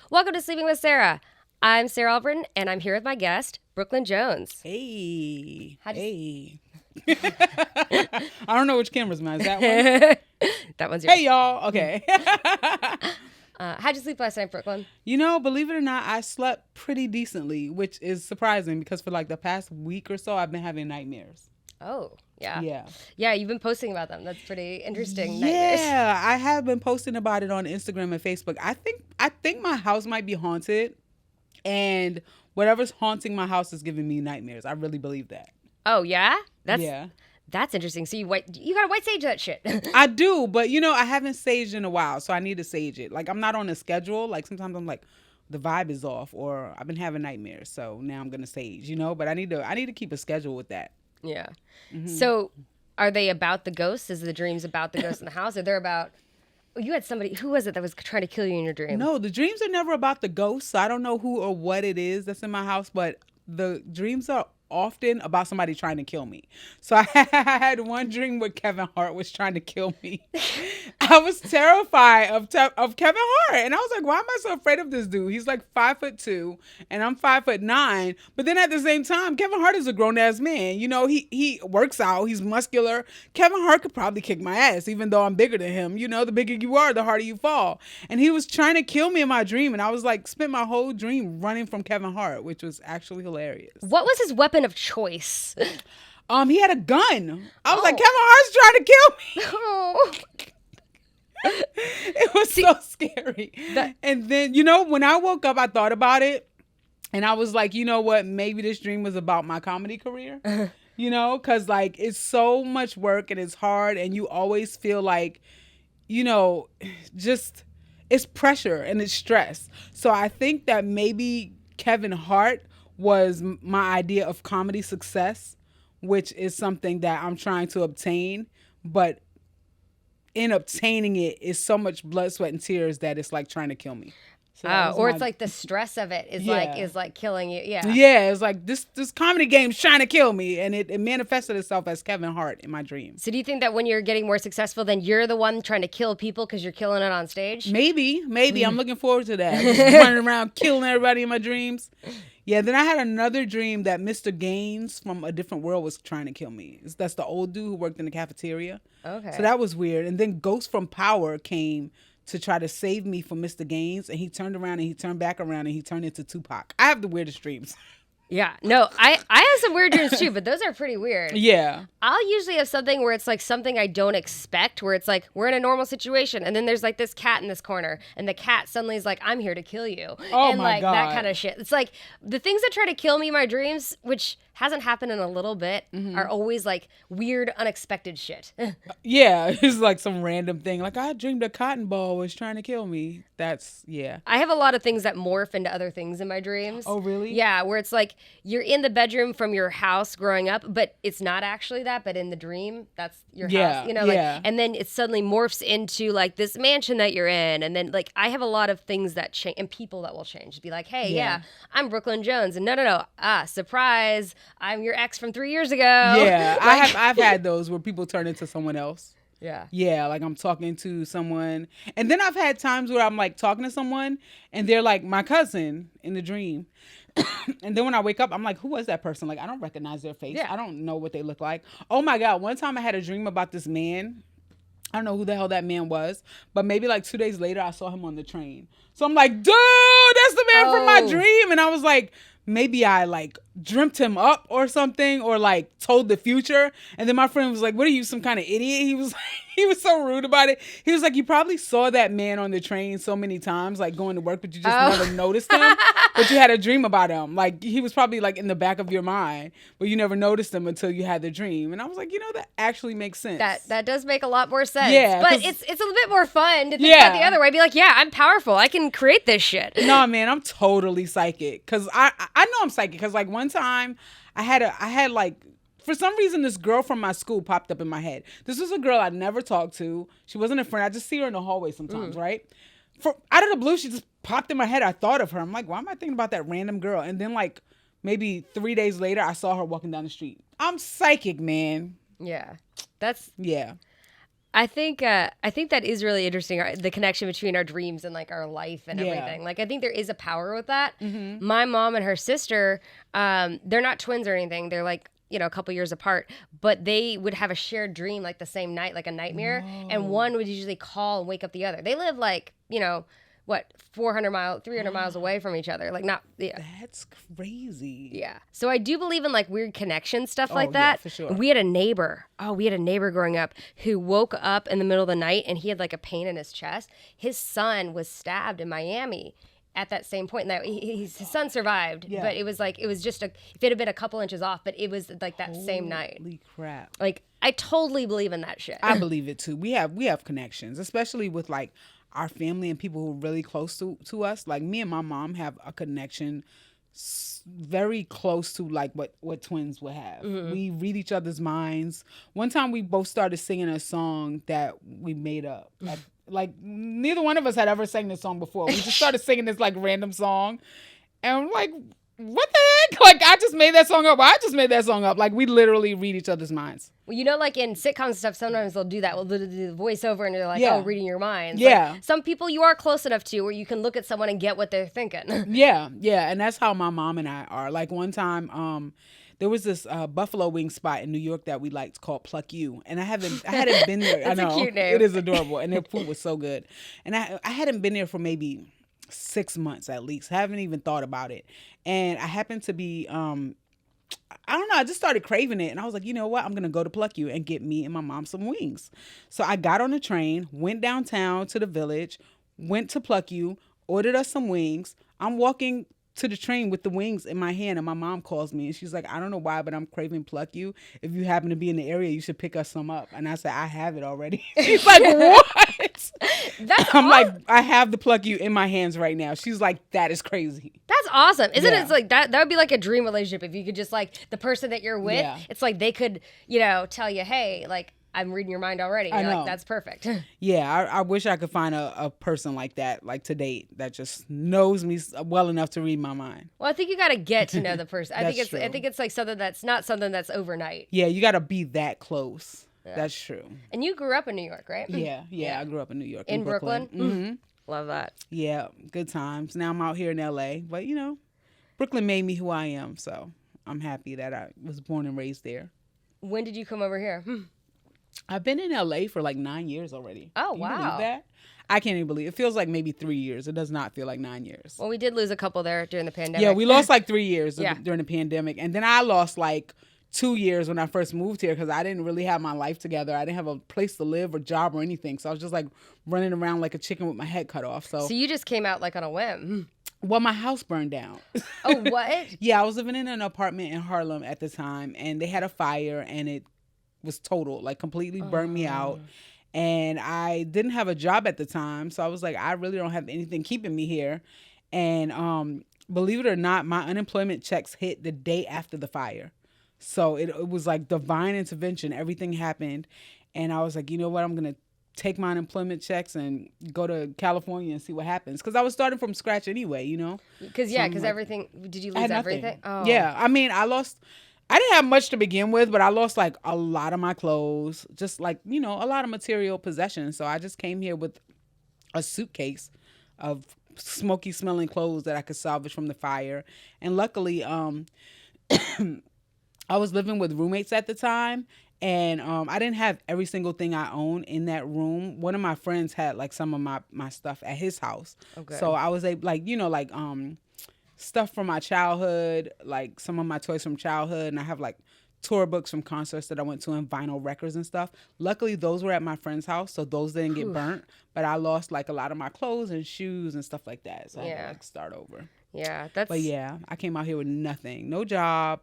Welcome to Sleeping with Sarah. I'm Sarah Albritton, and I'm here with my guest, Brooklyn Jones. Hey. Hey. I don't know which camera's mine. Is that one? That one's yours. Hey, y'all. Okay. How'd you sleep last night, Brooklyn? Believe it or not, I slept pretty decently, which is surprising because for like the past week or so, I've been having nightmares. Oh, yeah. Yeah. Yeah, you've been posting about them. That's pretty interesting. Nightmares. Yeah, I have been posting about it on Instagram and Facebook. I think my house might be haunted, and whatever's haunting my house is giving me nightmares. I really believe that. Oh, yeah? Yeah. That's interesting. So you gotta white sage that shit. I do, but I haven't saged in a while, so I need to sage it. Like, I'm not on a schedule. Like, sometimes I'm like, the vibe is off, or I've been having nightmares, so now I'm gonna sage. But I need to keep a schedule with that. Yeah. Mm-hmm. So are they about the ghosts? Is the dreams about the ghosts in the house? Or they're about... You had somebody... Who was it that was trying to kill you in your dream? No, the dreams are never about the ghosts. So I don't know who or what it is that's in my house, but the dreams are often about somebody trying to kill me. So I had one dream where Kevin Hart was trying to kill me. I was terrified of Kevin Hart, and I was like, why am I so afraid of this dude? He's like 5'2", and I'm 5'9". But then at the same time, Kevin Hart is a grown ass man. He works out. He's muscular. Kevin Hart could probably kick my ass, even though I'm bigger than him. The bigger you are, the harder you fall. And he was trying to kill me in my dream, and I was like, spent my whole dream running from Kevin Hart, which was actually hilarious. What was his weapon of choice? He had a gun. I was like, Kevin Hart's trying to kill me. Oh. It was so scary. And then, when I woke up, I thought about it. And I was like, you know what? Maybe this dream was about my comedy career. Because like it's so much work and it's hard. And you always feel like, just it's pressure and it's stress. So I think that maybe Kevin Hart was my idea of comedy success, which is something that I'm trying to obtain. But in obtaining it is so much blood, sweat, and tears that it's like trying to kill me. So or it's like the stress of it is like killing you. Yeah. Yeah, it's like this comedy game's trying to kill me, and it manifested itself as Kevin Hart in my dreams. So do you think that when you're getting more successful, then you're the one trying to kill people because you're killing it on stage? Maybe. I'm looking forward to that. Just running around killing everybody in my dreams. Yeah, then I had another dream that Mr. Gaines from a different world was trying to kill me. That's the old dude who worked in the cafeteria. Okay. So that was weird. And then Ghost from Power came to try to save me from Mr. Gaines, and he turned around and he turned back around and he turned into Tupac. I have the weirdest dreams. Yeah. No, I have some weird dreams too, but those are pretty weird. Yeah. I'll usually have something where it's like something I don't expect, where it's like we're in a normal situation and then there's like this cat in this corner and the cat suddenly is like, I'm here to kill you. Oh, and my like God. that kind of shit. It's like the things that try to kill me in my dreams, which hasn't happened in a little bit, are always like weird, unexpected shit. Yeah, it's like some random thing. Like, I dreamed a cotton ball was trying to kill me. That's, yeah. I have a lot of things that morph into other things in my dreams. Oh, really? Yeah, where it's like you're in the bedroom from your house growing up, but it's not actually that, but in the dream, that's your house. And then it suddenly morphs into like this mansion that you're in. And then like I have a lot of things that change and people that will change. Be like, hey, I'm Brooklyn Jones. And no. Surprise. I'm your ex from 3 years ago. Yeah, I've had those where people turn into someone else. Yeah. Yeah, like I'm talking to someone. And then I've had times where I'm like talking to someone and they're like my cousin in the dream. And then when I wake up, I'm like, who was that person? Like, I don't recognize their face. Yeah. I don't know what they look like. Oh my God. One time I had a dream about this man. I don't know who the hell that man was, but maybe like 2 days later, I saw him on the train. So I'm like, dude, that's the man from my dream. And I was like, maybe I like dreamt him up or something, or like told the future. And then my friend was like, what are you, some kind of idiot? He was so rude about it. He was like, you probably saw that man on the train so many times, like going to work, but you just never noticed him. But you had a dream about him. Like he was probably like in the back of your mind, but you never noticed him until you had the dream. And I was like, that actually makes sense. That does make a lot more sense. Yeah, but it's a little bit more fun to think about the other way. Be like, yeah, I'm powerful. I can create this shit. No, man, I'm totally psychic. Cause I know I'm psychic. Cause like one time I had like, for some reason, this girl from my school popped up in my head. This was a girl I never talked to. She wasn't a friend. I just see her in the hallway sometimes, right? Out of the blue, she just popped in my head. I thought of her. I'm like, why am I thinking about that random girl? And then like maybe 3 days later, I saw her walking down the street. I'm psychic, man. Yeah. Yeah. I think that is really interesting. The connection between our dreams and like our life and everything. Like I think there is a power with that. Mm-hmm. My mom and her sister, they're not twins or anything. They're like, a couple years apart, but they would have a shared dream like the same night, like a nightmare. Whoa. And one would usually call and wake up the other. They live like, 300 miles away from each other. Like not, yeah. That's crazy. Yeah. So I do believe in like weird connection stuff like that. Yeah, for sure. We had a neighbor growing up who woke up in the middle of the night and he had like a pain in his chest. His son was stabbed in Miami at that same point. And his son survived, but it was just if it had been a couple inches off, but it was like that same night. Holy crap. Like I totally believe in that shit. I believe it too. We have connections, especially with like our family and people who are really close to us. Like me and my mom have a connection very close to like what twins would have. Mm-hmm. We read each other's minds. One time we both started singing a song that we made up. Like neither one of us had ever sang this song before. We just started singing this like random song, and I'm like, what the heck? Like I just made that song up. I just made that song up. Like we literally read each other's minds. Well, like in sitcoms and stuff, sometimes they'll do that. Well, they'll do the voiceover and they're like, reading your minds. Yeah. Like, some people you are close enough to where you can look at someone and get what they're thinking. Yeah. And that's how my mom and I are. Like one time, there was this buffalo wing spot in New York that we liked called Pluck You, and I hadn't been there. That's I know, a cute name. It is adorable, and their food was so good. And I hadn't been there for maybe 6 months at least. I haven't even thought about it, and I happened to be I don't know. I just started craving it, and I was like, you know what? I'm gonna go to Pluck You and get me and my mom some wings. So I got on the train, went downtown to the Village, went to Pluck You, ordered us some wings. I'm walking to the train with the wings in my hand, and my mom calls me and she's like, I don't know why, but I'm craving Pluck You. If you happen to be in the area, you should pick us some up. And I said, I have it already. She's like, what? I'm like, I have the Pluck You in my hands right now. She's like, that is crazy. That's awesome. Isn't it? It's like that would be like a dream relationship if you could just like the person that you're with, it's like they could, tell you, hey, like I'm reading your mind already. I know. Like, that's perfect. Yeah, I wish I could find a person like that, like to date, that just knows me well enough to read my mind. Well, I think you got to get to know the person. I think true. It's like something that's not something that's overnight. Yeah, you got to be that close. Yeah. That's true. And you grew up in New York, right? Yeah. I grew up in New York. In Brooklyn? Mm-hmm. Love that. Yeah, good times. Now I'm out here in LA, but Brooklyn made me who I am, so I'm happy that I was born and raised there. When did you come over here? I've been in LA for like 9 years already. Oh, Can wow. you believe that? I can't even believe it. It feels like maybe 3 years. It does not feel like 9 years. Well, we did lose a couple there during the pandemic. Yeah, we lost like 3 years during the pandemic. And then I lost like 2 years when I first moved here because I didn't really have my life together. I didn't have a place to live or job or anything. So I was just like running around like a chicken with my head cut off. So you just came out like on a whim. Well, my house burned down. Oh, what? Yeah, I was living in an apartment in Harlem at the time, and they had a fire, and it was total, like completely burned me out. And I didn't have a job at the time, so I was like, I really don't have anything keeping me here. And believe it or not, my unemployment checks hit the day after the fire. So it was like divine intervention. Everything happened, and I was like, you know what, I'm gonna take my unemployment checks and go to California and see what happens. Because I was starting from scratch anyway, Because everything, did you lose everything? Oh. Yeah, I mean, I didn't have much to begin with, but I lost like a lot of my clothes, just like, a lot of material possessions. So I just came here with a suitcase of smoky smelling clothes that I could salvage from the fire. And luckily, I was living with roommates at the time. And I didn't have every single thing I own in that room. One of my friends had like some of my stuff at his house. Okay. So I was able, like, stuff from my childhood, like some of my toys from childhood. And I have like tour books from concerts that I went to and vinyl records and stuff. Luckily, those were at my friend's house, so those didn't get burnt. But I lost like a lot of my clothes and shoes and stuff like that. So I had to like start over. Yeah, But yeah, I came out here with nothing. No job.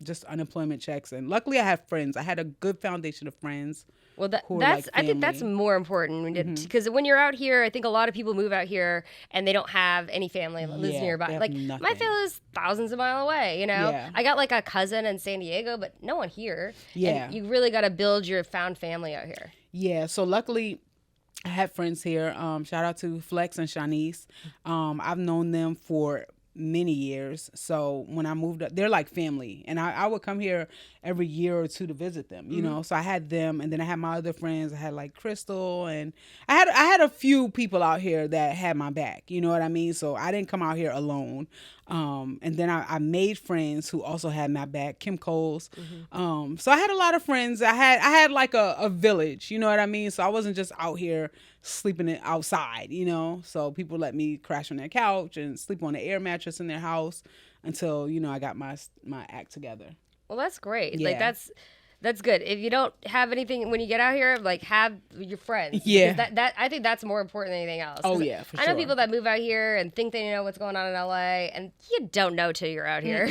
Just unemployment checks, and luckily I have friends. I had a good foundation of friends. Well, I think that's more important because when you're out here, I think a lot of people move out here and they don't have any family lives nearby. Like nothing. My family is thousands of miles away. Yeah. I got like a cousin in San Diego, but no one here. Yeah, and you really got to build your found family out here. Yeah, so luckily I have friends here. Shout out to Flex and Shanice. I've known them for many years. So when I moved up, they're like family. And I would come here every year or two to visit them, you know? So I had them, and then I had my other friends. I had like Crystal, and I had a few people out here that had my back, you know what I mean? So I didn't come out here alone. And then I made friends who also had my back, Kim Coles. So I had a lot of friends. I had like a village, you know what I mean? So I wasn't just out here sleeping outside, you know? So people let me crash on their couch and sleep on the air mattress in their house until, you know, I got my act together. Well, that's great. Yeah. Like that's good. If you don't have anything when you get out here, like have your friends. Yeah. That I think that's more important than anything else. Oh yeah, for sure. I know people that move out here and think they know what's going on in LA, and you don't know till you're out here.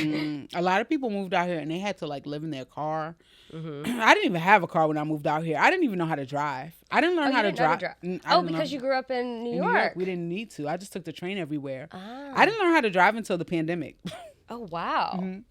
A lot of people moved out here and they had to like live in their car. I didn't even have a car when I moved out here. I didn't even know how to drive. I didn't learn how to drive. Because you grew up in New York. We didn't need to. I just took the train everywhere. Ah. I didn't learn how to drive until the pandemic. Oh wow.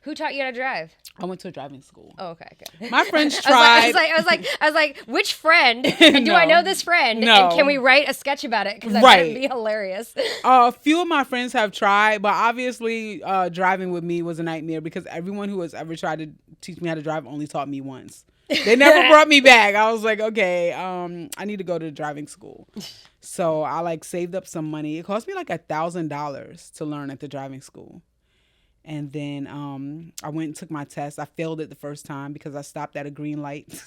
Who taught you how to drive? I went to a driving school. Oh, okay, good. My friends tried. I was like, which friend? And do I know this friend? No. And can we write a sketch about it? Because that might be hilarious. A few of my friends have tried, but obviously driving with me was a nightmare because everyone who has ever tried to teach me how to drive only taught me once. They never brought me back. I was like, okay, I need to go to driving school. So I like saved up some money. It cost me like $1,000 to learn at the driving school. And then I went and took my test. I failed it the first time because I stopped at a green light.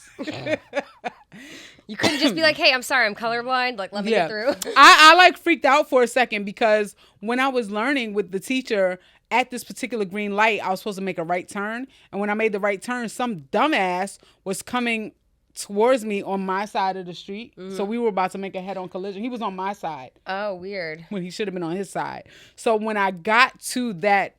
You couldn't just be like, hey, I'm sorry, I'm colorblind. Like, let me get through. I like freaked out for a second because when I was learning with the teacher at this particular green light, I was supposed to make a right turn. And when I made the right turn, some dumbass was coming towards me on my side of the street. So we were about to make a head-on collision. He was on my side. Oh, weird. When he should have been on his side. So when I got to that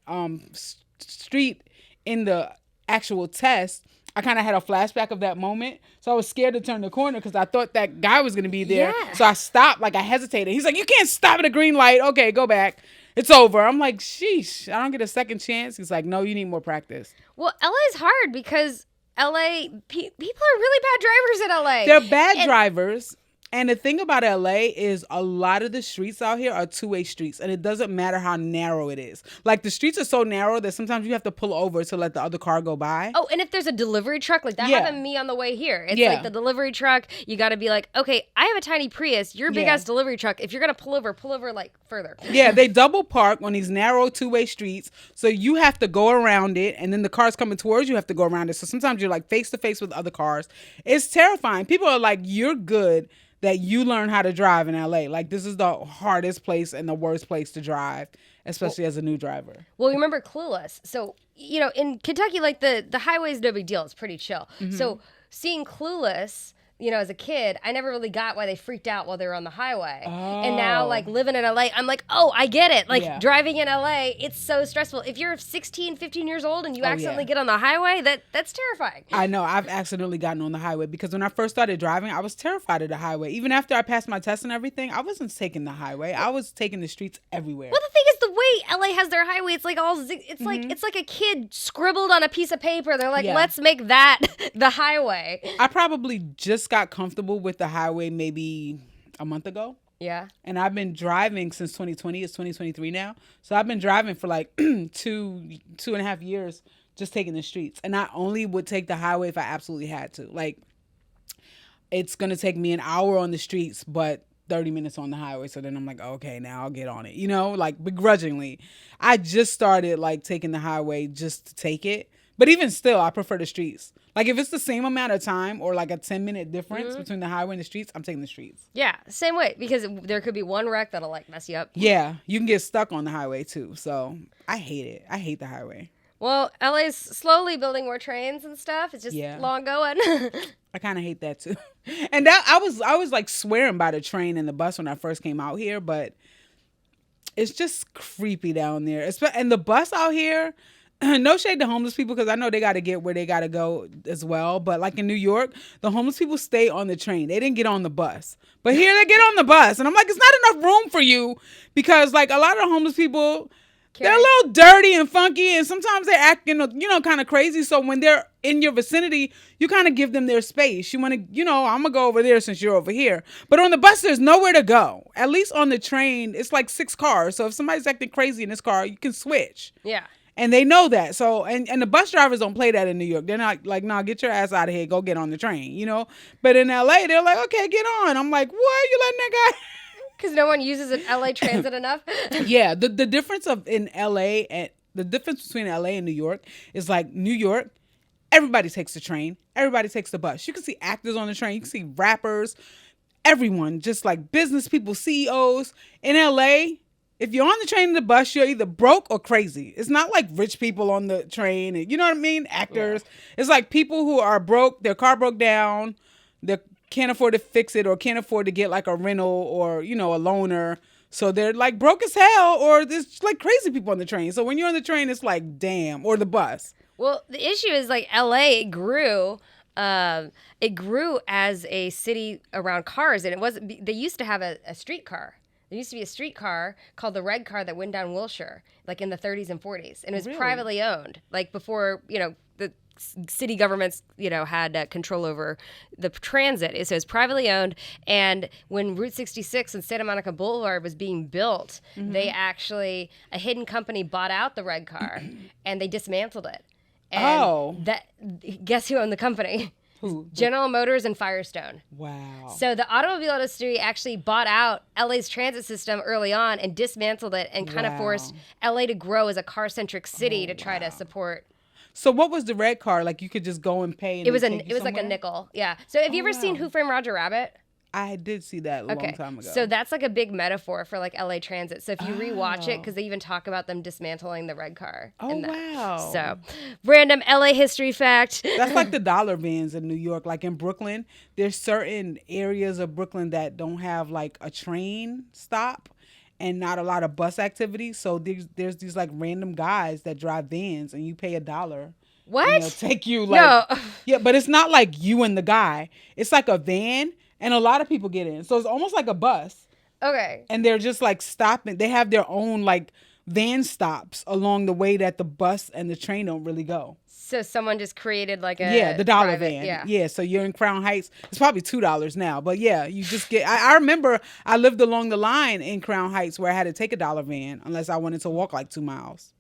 street in the actual test, I kind of had a flashback of that moment. So I was scared to turn the corner because I thought that guy was going to be there. Yeah. So I stopped, like I hesitated. He's like, you can't stop at a green light. Okay, go back. It's over. I'm like, sheesh, I don't get a second chance. He's like, no, you need more practice. Well, LA's hard because LA, people are really bad drivers in LA. They're bad drivers. And the thing about LA is a lot of the streets out here are two-way streets, and it doesn't matter how narrow it is. Like the streets are so narrow that sometimes you have to pull over to let the other car go by. Oh, and if there's a delivery truck, like that happened to me on the way here. It's like the delivery truck, you got to be like, okay, I have a tiny Prius, you're a big-ass delivery truck. If you're going to pull over like further. Yeah, they double park on these narrow two-way streets, so you have to go around it, and then the cars coming towards you have to go around it. So sometimes you're like face-to-face with other cars. It's terrifying. People are like, you're good that you learn how to drive in LA. Like, this is the hardest place and the worst place to drive, especially as a new driver. Well, remember Clueless. So, you know, in Kentucky, like the highway is no big deal. It's pretty chill. So seeing Clueless, you know, as a kid, I never really got why they freaked out while they were on the highway. And now, like, living in LA, I'm like, oh, I get it. Like, driving in LA, it's so stressful. If you're 16, 15 years old and you accidentally get on the highway, that's terrifying. I know. I've accidentally gotten on the highway because when I first started driving, I was terrified of the highway. Even after I passed my test and everything, I wasn't taking the highway. I was taking the streets everywhere. Well, the thing is, the way LA has their highway, it's like it's like a kid scribbled on a piece of paper. They're like, let's make that the highway. I probably just got comfortable with the highway maybe a month ago. Yeah. And I've been driving since 2020. It's 2023 now. So I've been driving for like 2.5 years, just taking the streets. And I only would take the highway if I absolutely had to. Like, it's going to take me an hour on the streets, but 30 minutes on the highway. So then I'm like, okay, now I'll get on it. You know, like begrudgingly. I just started like taking the highway just to take it. But even still, I prefer the streets. Like, if it's the same amount of time or like a 10-minute difference between the highway and the streets, I'm taking the streets. Yeah, same way. Because there could be one wreck that'll like mess you up. Yeah, you can get stuck on the highway too. So I hate it. I hate the highway. Well, LA's slowly building more trains and stuff. It's just long going. I kind of hate that too. And that I was like swearing by the train and the bus when I first came out here, but it's just creepy down there. And the bus out here, no shade to homeless people because I know they got to get where they got to go as well. But like in New York, the homeless people stay on the train. They didn't get on the bus. But here they get on the bus. And I'm like, it's not enough room for you because like a lot of the homeless people They're a little dirty and funky, and sometimes they're acting, kind of crazy. So when they're in your vicinity, you kind of give them their space. You want to, I'm going to go over there since you're over here. But on the bus, there's nowhere to go. At least on the train, it's like 6 cars. So if somebody's acting crazy in this car, you can switch. Yeah. And they know that. So, and the bus drivers don't play that in New York. They're not like, nah, get your ass out of here. Go get on the train, But in LA, they're like, okay, get on. I'm like, what? You letting that guy... Because no one uses an LA transit enough. Yeah, the difference in LA and the difference between LA and New York is like New York, everybody takes the train, everybody takes the bus. You can see actors on the train, you can see rappers, everyone, just like business people, CEOs. In LA, if you're on the train and the bus, you're either broke or crazy. It's not like rich people on the train, and you know what I mean? Actors. Yeah. It's like people who are broke, their car broke down, they're can't afford to fix it or can't afford to get like a rental or, a loaner. So they're like broke as hell, or there's like crazy people on the train. So when you're on the train, it's like, damn, or the bus. Well, the issue is like LA grew. It grew as a city around cars, and they used to have a streetcar. There used to be a streetcar called the Red Car that went down Wilshire, like in the 30s and 40s, and it was privately owned, like before, the city governments, had control over the transit. So it was privately owned. And when Route 66 and Santa Monica Boulevard was being built, they actually, a hidden company bought out the Red Car and they dismantled it. And guess who owned the company? Who? General Motors and Firestone. Wow. So the automobile industry actually bought out LA's transit system early on and dismantled it and kind of forced LA to grow as a car-centric city to try to support. So what was the Red Car? Like you could just go and pay. And it was like a nickel. Yeah. So have you ever seen Who Framed Roger Rabbit? I did see that a long time ago. So that's like a big metaphor for like LA Transit. So if you rewatch it, because they even talk about them dismantling the Red Car. Oh, wow. So random LA history fact. That's like the dollar vans in New York. Like in Brooklyn, there's certain areas of Brooklyn that don't have like a train stop and not a lot of bus activity. So there's these like random guys that drive vans and you pay $1. What? And they'll take you like... No. Yeah, but it's not like you and the guy. It's like a van and a lot of people get in. So it's almost like a bus. Okay. And they're just like stopping. They have their own like van stops along the way that the bus and the train don't really go. So someone just created like a... the dollar van. Yeah, so you're in Crown Heights. It's probably $2 now. But yeah, you just get... I remember I lived along the line in Crown Heights where I had to take a dollar van unless I wanted to walk like 2 miles.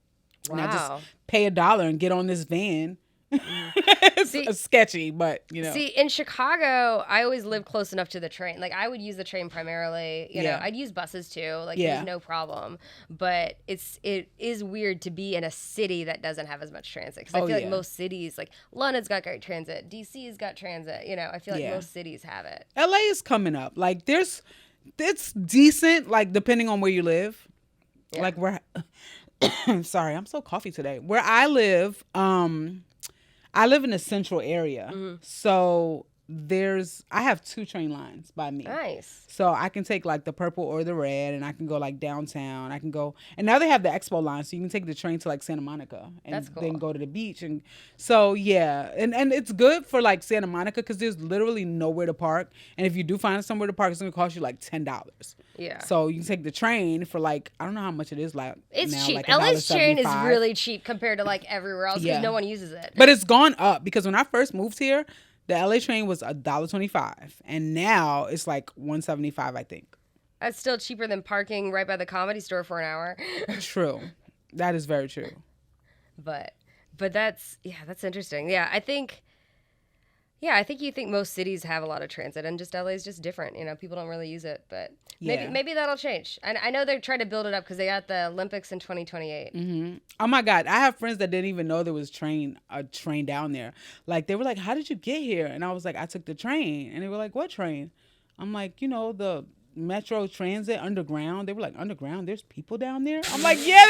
Wow. And I just pay $1 and get on this van. It's sketchy, but See, in Chicago, I always lived close enough to the train. Like I would use the train primarily. You know, I'd use buses too. Like there's no problem. But it is weird to be in a city that doesn't have as much transit. Because I feel like most cities, like London's got great transit, DC's got transit. I feel like most cities have it. LA is coming up. Like it's decent. Like depending on where you live. Yeah. Like where. Sorry, I'm so coffee today. Where I live in a central area. Mm-hmm. So I have 2 train lines by me. Nice. So I can take like the purple or the red and I can go like downtown. I can go, and now they have the expo line. So you can take the train to like Santa Monica and That's cool. then go to the beach. And so, yeah. And it's good for like Santa Monica because there's literally nowhere to park. And if you do find somewhere to park, it's going to cost you like $10. Yeah. So you can take the train for like, I don't know how much it is like. It's now, cheap. like LA's train is really cheap compared to like everywhere else because no one uses it. But it's gone up because when I first moved here, the LA train was $1.25, and now it's like $1.75, I think. That's still cheaper than parking right by the Comedy Store for an hour. True, that is very true. But that's interesting. Yeah, I think you think most cities have a lot of transit, and just LA is just different. People don't really use it, but maybe that'll change. And I know they're trying to build it up because they got the Olympics in 2028. Mm-hmm. Oh my God, I have friends that didn't even know there was a train down there. Like they were like, "How did you get here?" And I was like, "I took the train." And they were like, "What train?" I'm like, the Metro Transit underground. They were like, underground? There's people down there? I'm like, yeah,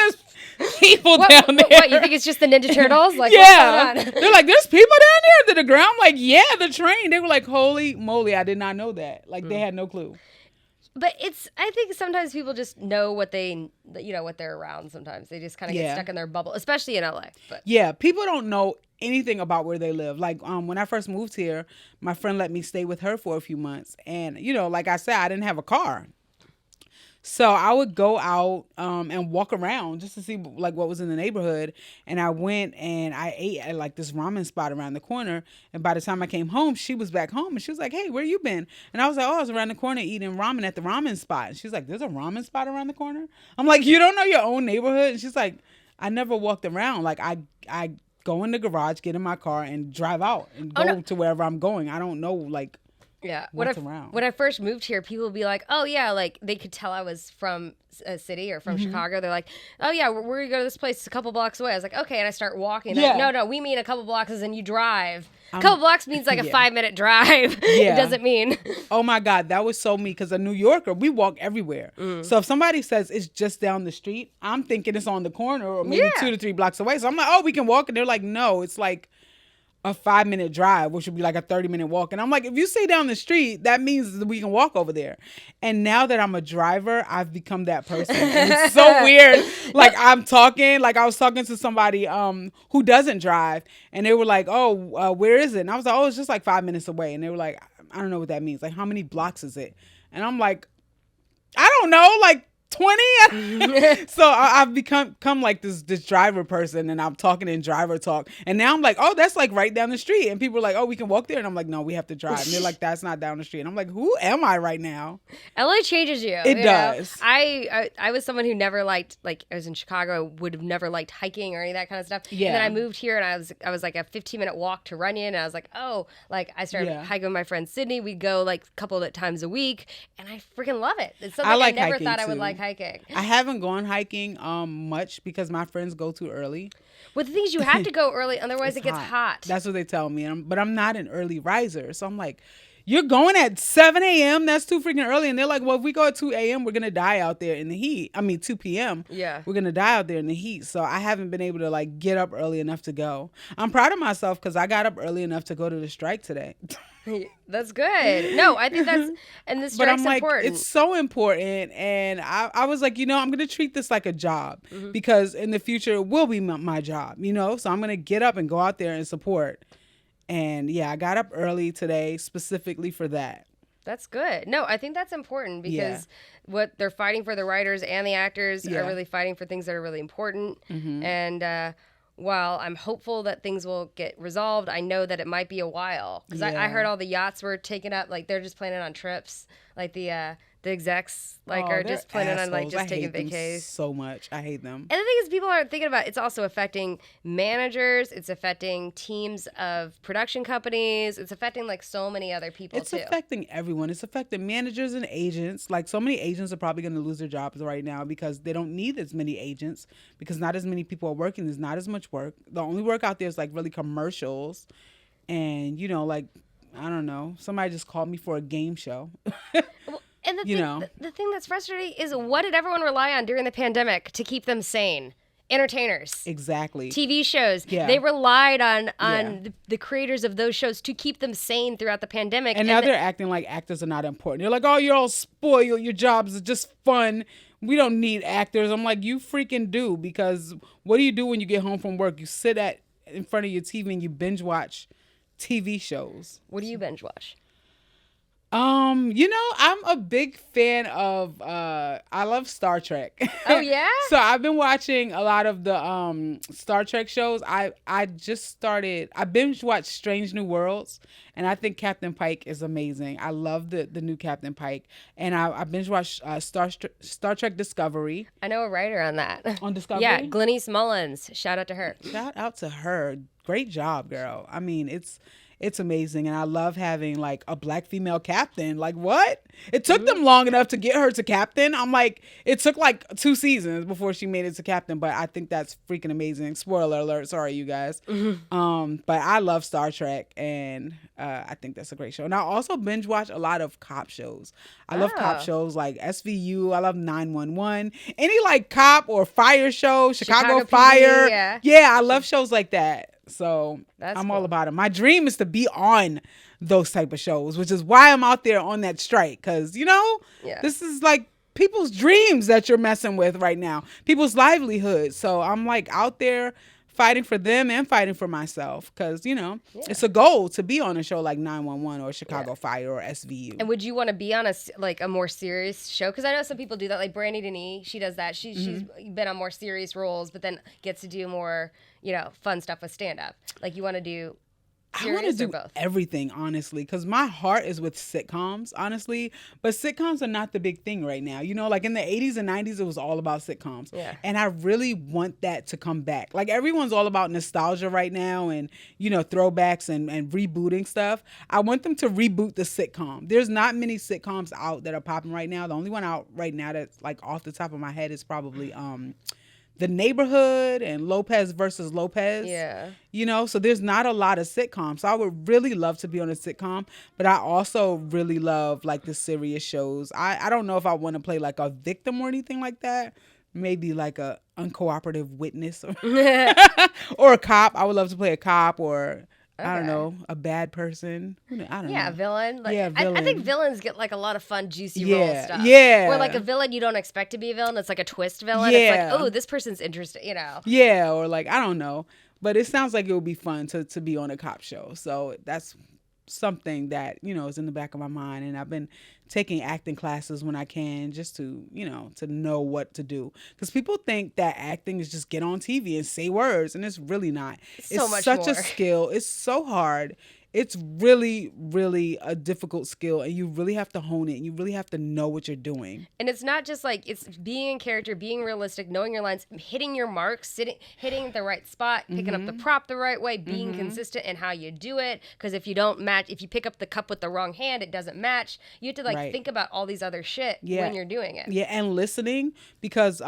there's people down there. What, you think it's just the Ninja Turtles? Like, yeah. What's going on? They're like, there's people down there to the ground? I'm like, yeah, the train. They were like, holy moly, I did not know that. Like, they had no clue. But I think sometimes people just know what what they're around sometimes. They just kind of get stuck in their bubble, especially in LA. But. Yeah, people don't know anything about where they live. Like when I first moved here, my friend let me stay with her for a few months. And, like I said, I didn't have a car. So I would go out and walk around just to see like what was in the neighborhood. And I went and I ate at like this ramen spot around the corner. And by the time I came home, she was back home and she was like, "Hey, where you been?" And I was like, "Oh, I was around the corner eating ramen at the ramen spot." And she's like, "There's a ramen spot around the corner?" I'm like, "You don't know your own neighborhood?" And she's like, "I never walked around. Like I go in the garage, get in my car, and drive out and go to wherever I'm going. I don't know like." Yeah. When I first moved here, people would be like, "Oh yeah," like they could tell I was from a city or from Chicago. They're like, "Oh yeah, we're gonna go to this place. It's a couple blocks away." I was like, "Okay," and I start walking. Like, no, we mean a couple blocks as in you drive. A couple blocks means like a 5-minute drive. It doesn't mean. Oh my God, that was so me because a New Yorker, we walk everywhere. So if somebody says it's just down the street, I'm thinking it's on the corner or maybe 2 to 3 blocks away. So I'm like, "Oh, we can walk," and they're like, "No, it's like a 5-minute drive, which would be like a 30-minute walk." And I'm like, if you stay down the street, that means that we can walk over there. And now that I'm a driver, I've become that person. And it's so weird. Like I was talking to somebody who doesn't drive, and they were like, "Oh, where is it?" And I was like, "Oh, it's just like 5 minutes away." And they were like, "I don't know what that means. Like, how many blocks is it?" And I'm like, "I don't know, like 20." So I've become like this driver person, and I'm talking in driver talk, and now I'm like, "Oh, that's like right down the street," and people are like, "Oh, we can walk there," and I'm like, "No, we have to drive," and they're like, "That's not down the street," and I'm like, who am I right now? LA changes you. It does. I was someone who never liked, like I was in Chicago, I would have never liked hiking or any of that kind of stuff. And then I moved here, and I was like a 15-minute walk to Runyon, and I was like, oh, like I started hiking with my friend Sydney. We'd go like a couple of times a week, and I freaking love it. It's something I never thought I would like hiking. I haven't gone hiking much because my friends go too early. Well, the thing is, you have to go early, otherwise it gets hot. That's what they tell me. But I'm not an early riser, so I'm like, "You're going at 7 a.m.? That's too freaking early." And they're like, "Well, if we go at 2 a.m., we're gonna die out there in the heat. I mean, 2 p.m. Yeah, we're gonna die out there in the heat." So I haven't been able to like get up early enough to go. I'm proud of myself because I got up early enough to go to the strike today. That's good. No, I think and the strike's important. It's so important. And I was like, I'm going to treat this like a job because in the future it will be my job, so I'm going to get up and go out there and support. And I got up early today specifically for that. That's good. No, I think that's important because what they're fighting for, the writers and the actors are really fighting for things that are really important. And, while I'm hopeful that things will get resolved, I know that it might be a while. Because I heard all the yachts were taken up, like they're just planning on trips. Like the execs are just planning on like just taking vacations. So much. I hate them. And the thing is, people aren't thinking about it's also affecting managers. It's affecting teams of production companies. It's affecting like so many other people too. It's affecting everyone. It's affecting managers and agents. Like so many agents are probably going to lose their jobs right now because they don't need as many agents because not as many people are working. There's not as much work. The only work out there is like really commercials and, like, I don't know. Somebody just called me for a game show. And the thing that's frustrating is what did everyone rely on during the pandemic to keep them sane? Entertainers. Exactly. TV shows. Yeah. They relied on the creators of those shows to keep them sane throughout the pandemic. And now they're acting like actors are not important. They're like, "Oh, you're all spoiled. Your jobs are just fun. We don't need actors." I'm like, you freaking do, because what do you do when you get home from work? You sit in front of your TV and you binge watch TV shows. What do you binge watch? I'm a big fan of I love Star Trek. Oh yeah? So I've been watching a lot of the Star Trek shows. I binge watched Strange New Worlds, and I think Captain Pike is amazing. I love the new Captain Pike. And I binge watched Star Trek Discovery. I know a writer on that. On Discovery? Yeah, Glenise Mullins. Shout out to her. Shout out to her. Great job, girl. I mean, it's amazing. And I love having like a black female captain. Like, what? It took them long enough to get her to captain. I'm like, it took like 2 seasons before she made it to captain, but I think that's freaking amazing. Spoiler alert. Sorry, you guys. But I love Star Trek, and I think that's a great show. And I also binge watch a lot of cop shows. I love cop shows like SVU. I love 911. Any like cop or fire show, Chicago Fire. PD, yeah, I love shows like that. So that's I'm cool. all about it. My dream is to be on those type of shows, which is why I'm out there on that strike. Because, this is like people's dreams that you're messing with right now. People's livelihoods. So I'm like out there fighting for them and fighting for myself because, it's a goal to be on a show like 911 or Chicago Fire or SVU. And would you want to be on a more serious show? Because I know some people do that. Like Brandy Denis, she does that. She's been on more serious roles, but then gets to do more, fun stuff with stand-up. Like you want to do... I want to do both. Everything, honestly, because my heart is with sitcoms, honestly. But sitcoms are not the big thing right now. Like in the 80s and 90s, it was all about sitcoms. Yeah. And I really want that to come back. Like everyone's all about nostalgia right now and, throwbacks and rebooting stuff. I want them to reboot the sitcom. There's not many sitcoms out that are popping right now. The only one out right now that's like off the top of my head is probably... The Neighborhood and Lopez versus Lopez. Yeah. So there's not a lot of sitcoms. So I would really love to be on a sitcom, but I also really love like the serious shows. I don't know if I want to play like a victim or anything like that. Maybe like a uncooperative witness or a cop. I would love to play a cop or... Okay. I don't know, a bad person. I don't know. Yeah, a villain. Villain. I think villains get like a lot of fun, juicy role stuff. Yeah. Where like a villain you don't expect to be a villain. It's like a twist villain. Yeah. It's like, oh, this person's interesting, Yeah, or like, I don't know. But it sounds like it would be fun to be on a cop show. So that's something that, is in the back of my mind. And I've been taking acting classes when I can just to, to know what to do. Because people think that acting is just get on TV and say words. And it's really not. It's such a skill. It's so hard. It's really, really a difficult skill, and you really have to hone it, and you really have to know what you're doing. And it's not just like, it's being in character, being realistic, knowing your lines, hitting your marks, hitting the right spot, picking up the prop the right way, being consistent in how you do it. Because if you don't match, if you pick up the cup with the wrong hand, it doesn't match. You have to think about all these other shit when you're doing it. Yeah, and listening, because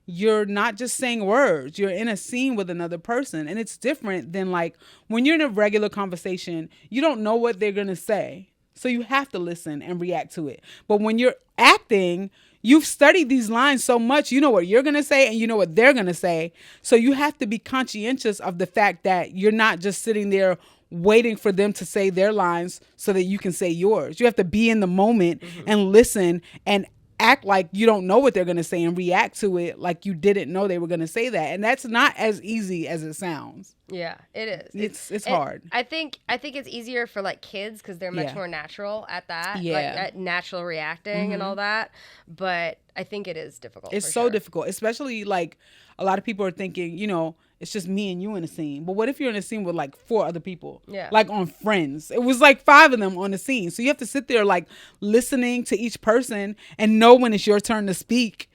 you're not just saying words. You're in a scene with another person. And it's different than like when you're in a regular conversation, you don't know what they're going to say. So you have to listen and react to it. But when you're acting, you've studied these lines so much. You know what you're going to say and you know what they're going to say. So you have to be conscientious of the fact that you're not just sitting there waiting for them to say their lines so that you can say yours. You have to be in the moment and listen and act like you don't know what they're going to say and react to it like you didn't know they were going to say that. And that's not as easy as it sounds. Yeah, it is. It's hard. I think it's easier for like kids because they're much more natural at that. Yeah. Like at natural reacting and all that. But I think it is difficult. It's so difficult, especially like a lot of people are thinking, it's just me and you in a scene. But what if you're in a scene with like 4 other people? Yeah. Like on Friends. It was like 5 of them on the scene. So you have to sit there like listening to each person and know when it's your turn to speak.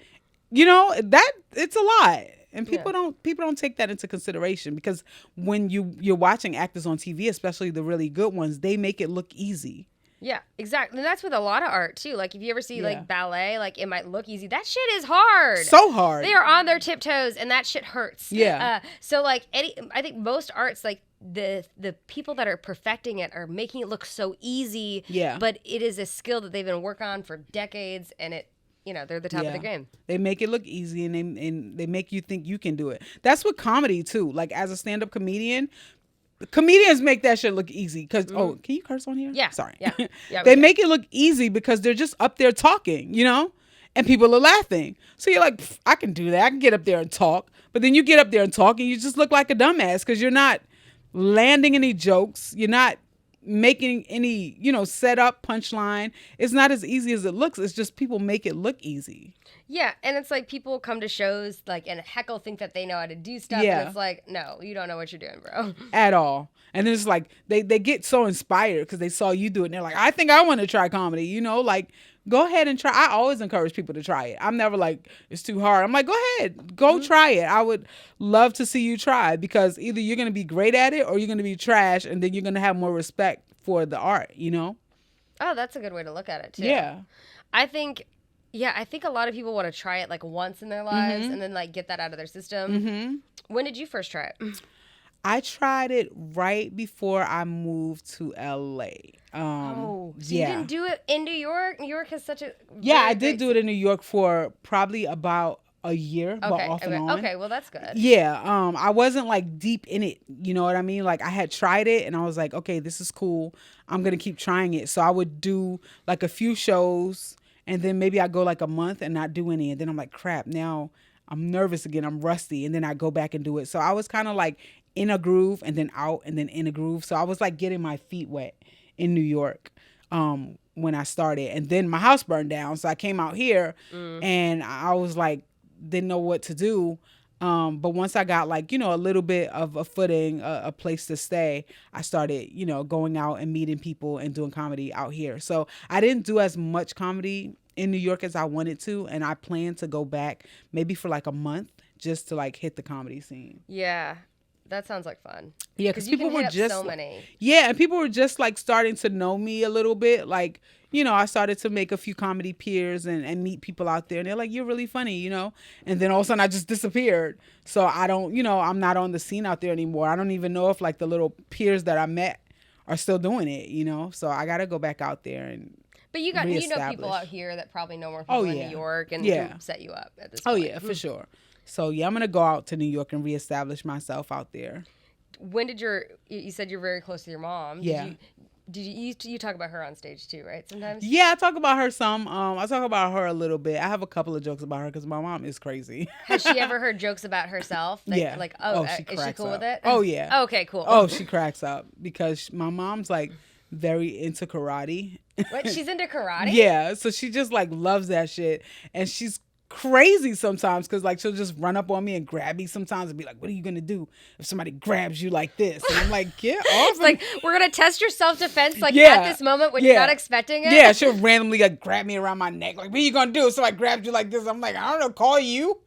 That it's a lot. And people don't take that into consideration because when you're watching actors on TV, especially the really good ones, they make it look easy. Yeah, exactly. And that's with a lot of art too. Like if you ever see like ballet, like it might look easy. That shit is hard. So hard. They are on their tiptoes and that shit hurts. Yeah. So like I think most arts, like the people that are perfecting it are making it look so easy. Yeah. But it is a skill that they've been working on for decades, and they're the top of the game. They make it look easy and they make you think you can do it. That's with comedy too. Like as a stand-up comedian, comedians make that shit look easy because can you curse on here? Yeah. Sorry. Yeah. They make it look easy because they're just up there talking, and people are laughing. So you're like, I can do that. I can get up there and talk. But then you get up there and talk and you just look like a dumbass because you're not landing any jokes. You're not making any, set up punchline. It's not as easy as it looks. It's just people make it look easy. Yeah, and it's like people come to shows like and heckle think that they know how to do stuff. Yeah. And it's like, no, you don't know what you're doing, bro. At all. And then it's like they get so inspired because they saw you do it. And they're like, I think I want to try comedy. Like, go ahead and try. I always encourage people to try it. I'm never like, it's too hard. I'm like, go ahead. Go try it. I would love to see you try because either you're going to be great at it or you're going to be trash. And then you're going to have more respect for the art, Oh, that's a good way to look at it, too. Yeah. I think a lot of people want to try it like once in their lives and then like get that out of their system. When did you first try it? I tried it right before I moved to LA. So you didn't do it in New York? New York has such a... Yeah, I did do it in New York for probably about a year, but off and on. Okay, well, that's good. Yeah, I wasn't like deep in it. You know what I mean? Like I had tried it and I was like, okay, this is cool. I'm going to keep trying it. So I would do like a few shows and then maybe I'd go like a month and not do any. And then I'm like, crap, now I'm nervous again. I'm rusty. And then I go back and do it. So I was kind of like in a groove and then out and then in a groove. So I was like getting my feet wet in New York when I started. And then my house burned down. So I came out here and I was like, didn't know what to do. But once I got like, a little bit of a footing, a place to stay, I started, going out and meeting people and doing comedy out here. So I didn't do as much comedy in New York as I wanted to. And I plan to go back maybe for like a month just to like hit the comedy scene. Yeah. That sounds like fun. Yeah, because people were just so many. Yeah, and people were just like starting to know me a little bit. Like, I started to make a few comedy peers and meet people out there, and they're like, "You're really funny," And then all of a sudden, I just disappeared. So I don't, I'm not on the scene out there anymore. I don't even know if like the little peers that I met are still doing it. So I got to go back out there and. But you know people out here that probably know more people in New York and can set you up at this point. Oh yeah, for sure. So, yeah, I'm going to go out to New York and reestablish myself out there. When did you said you're very close to your mom. Yeah. Did you talk about her on stage too, right? Sometimes? Yeah, I talk about her some. I talk about her a little bit. I have a couple of jokes about her because my mom is crazy. Has she ever heard jokes about herself? Yeah. Like, is she cool up. with it? Oh, yeah. Okay, cool. Oh, she cracks up because my mom's like very into karate. What? She's into karate? Yeah. So she just like loves that shit. And she's crazy sometimes because like she'll just run up on me and grab me sometimes and be like, what are you gonna do if somebody grabs you like this? And I'm like, get off. It's like, we're gonna test your self-defense at this moment when you're not expecting it. Yeah, she'll randomly like grab me around my neck like, what are you gonna do if somebody grabs you like this? I'm like, I don't know, call you.